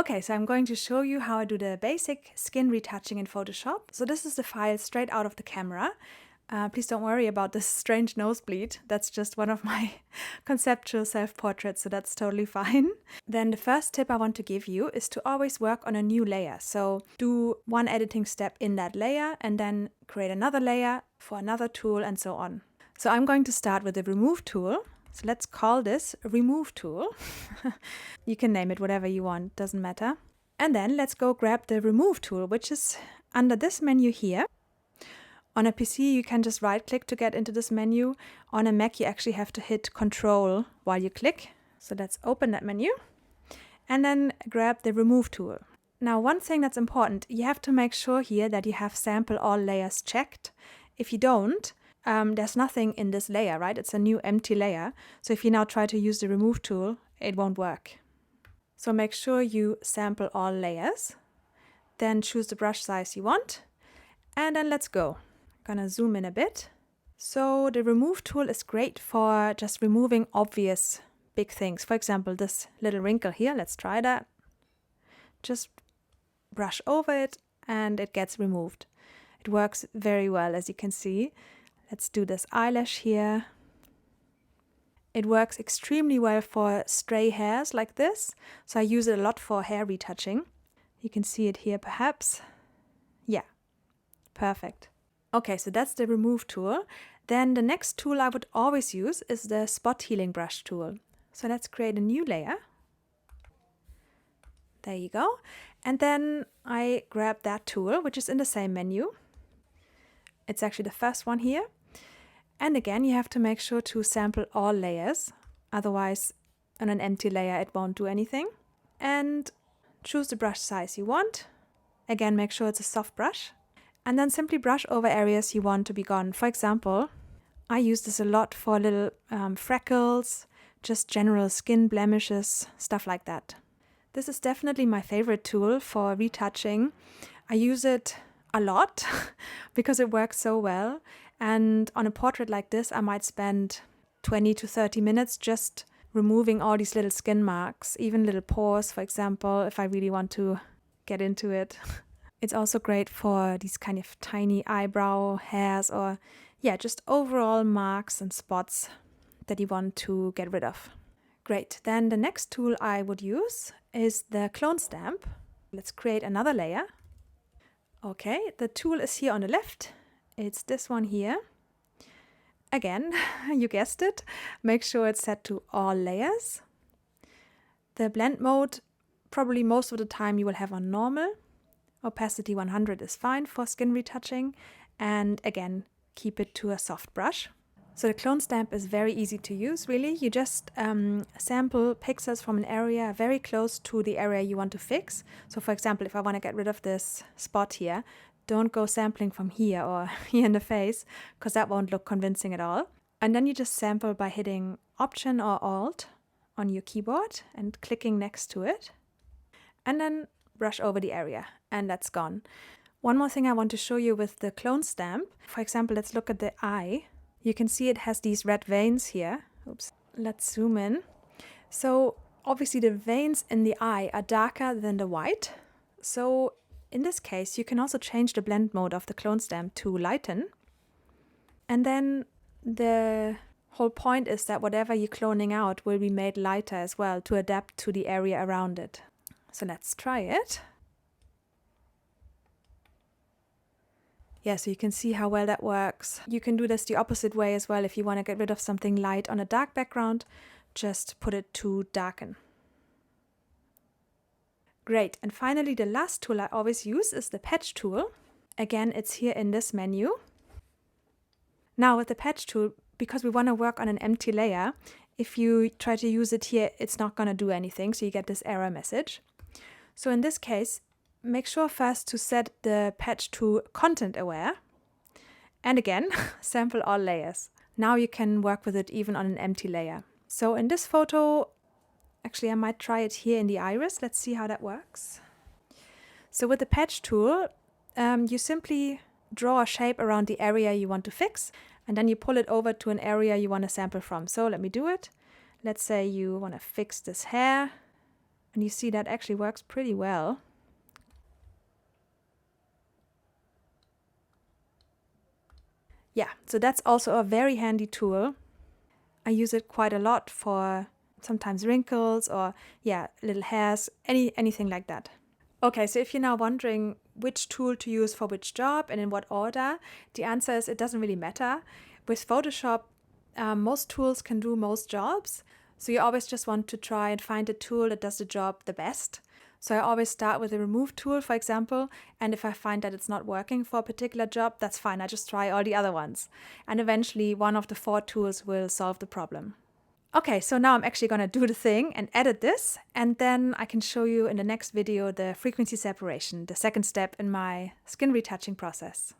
Okay, so I'm going to show you how I do the basic skin retouching in Photoshop. So this is the file straight out of the camera. Please don't worry about this strange nosebleed. That's just one of my conceptual self-portraits, so that's totally fine. Then the first tip I want to give you is to always work on a new layer. So do one editing step in that layer and then create another layer for another tool and so on. So I'm going to start with the Remove tool. So let's call this Remove tool. You can name it whatever you want, doesn't matter. And then let's go grab the Remove tool, which is under this menu here. On a PC, you can just right-click to get into this menu. On a Mac, you actually have to hit Control while you click. So let's open that menu and then grab the Remove tool. Now, one thing that's important, you have to make sure here that you have Sample All Layers checked. If you don't, there's nothing in this layer, right? It's a new empty layer. So if you now try to use the Remove tool, it won't work. So make sure you sample all layers, then choose the brush size you want, and then let's go. I'm gonna zoom in a bit. So the Remove tool is great for just removing obvious big things. For example, this little wrinkle here, let's try that. Just brush over it and it gets removed. It works very well, as you can see. Let's do this eyelash here. It works extremely well for stray hairs like this. So I use it a lot for hair retouching. You can see it here perhaps. Yeah, perfect. Okay, so that's the Remove tool. Then the next tool I would always use is the Spot Healing Brush tool. So let's create a new layer. There you go. And then I grab that tool, which is in the same menu. It's actually the first one here. And again, you have to make sure to sample all layers. Otherwise, on an empty layer, it won't do anything. And choose the brush size you want. Again, make sure it's a soft brush. And then simply brush over areas you want to be gone. For example, I use this a lot for little freckles, just general skin blemishes, stuff like that. This is definitely my favorite tool for retouching. I use it a lot because it works so well. And on a portrait like this, I might spend 20 to 30 minutes just removing all these little skin marks, even little pores, for example, if I really want to get into it. It's also great for these kind of tiny eyebrow hairs or, yeah, just overall marks and spots that you want to get rid of. Great. Then the next tool I would use is the clone stamp. Let's create another layer. Okay, the tool is here on the left. It's this one here. Again, you guessed it. Make sure it's set to all layers. The blend mode, probably most of the time you will have on normal. Opacity 100 is fine for skin retouching. And again, keep it to a soft brush. So the clone stamp is very easy to use, really. You just sample pixels from an area very close to the area you want to fix. So for example, if I want to get rid of this spot here, don't go sampling from here or here in the face, because that won't look convincing at all. And then you just sample by hitting Option or Alt on your keyboard and clicking next to it. And then brush over the area, and that's gone. One more thing I want to show you with the clone stamp. For example, let's look at the eye. You can see it has these red veins here. Oops. Let's zoom in. So obviously the veins in the eye are darker than the white. So in this case, you can also change the blend mode of the clone stamp to lighten. And then the whole point is that whatever you're cloning out will be made lighter as well to adapt to the area around it. So let's try it. Yeah, so you can see how well that works. You can do this the opposite way as well. If you want to get rid of something light on a dark background, just put it to darken. Great. And finally, the last tool I always use is the patch tool. Again, it's here in this menu. Now with the patch tool, because we want to work on an empty layer, if you try to use it here, it's not going to do anything. So you get this error message. So in this case, make sure first to set the patch to content aware. And again, sample all layers. Now you can work with it even on an empty layer. So in this photo, actually I might try it here in the iris. Let's see how that works. So with the patch tool, you simply draw a shape around the area you want to fix, and then you pull it over to an area you want to sample from. So let me do it. Let's say you want to fix this hair, And you see that actually works pretty well. Yeah, so that's also a very handy tool. I use it quite a lot for sometimes wrinkles or, yeah, little hairs, anything like that. Okay, so if you're now wondering which tool to use for which job and in what order, the answer is it doesn't really matter. With Photoshop, most tools can do most jobs. So you always just want to try and find a tool that does the job the best. So I always start with a remove tool, for example, and if I find that it's not working for a particular job, that's fine. I just try all the other ones. And eventually one of the 4 tools will solve the problem. Okay, so now I'm actually going to do the thing and edit this, and then I can show you in the next video the frequency separation, the second step in my skin retouching process.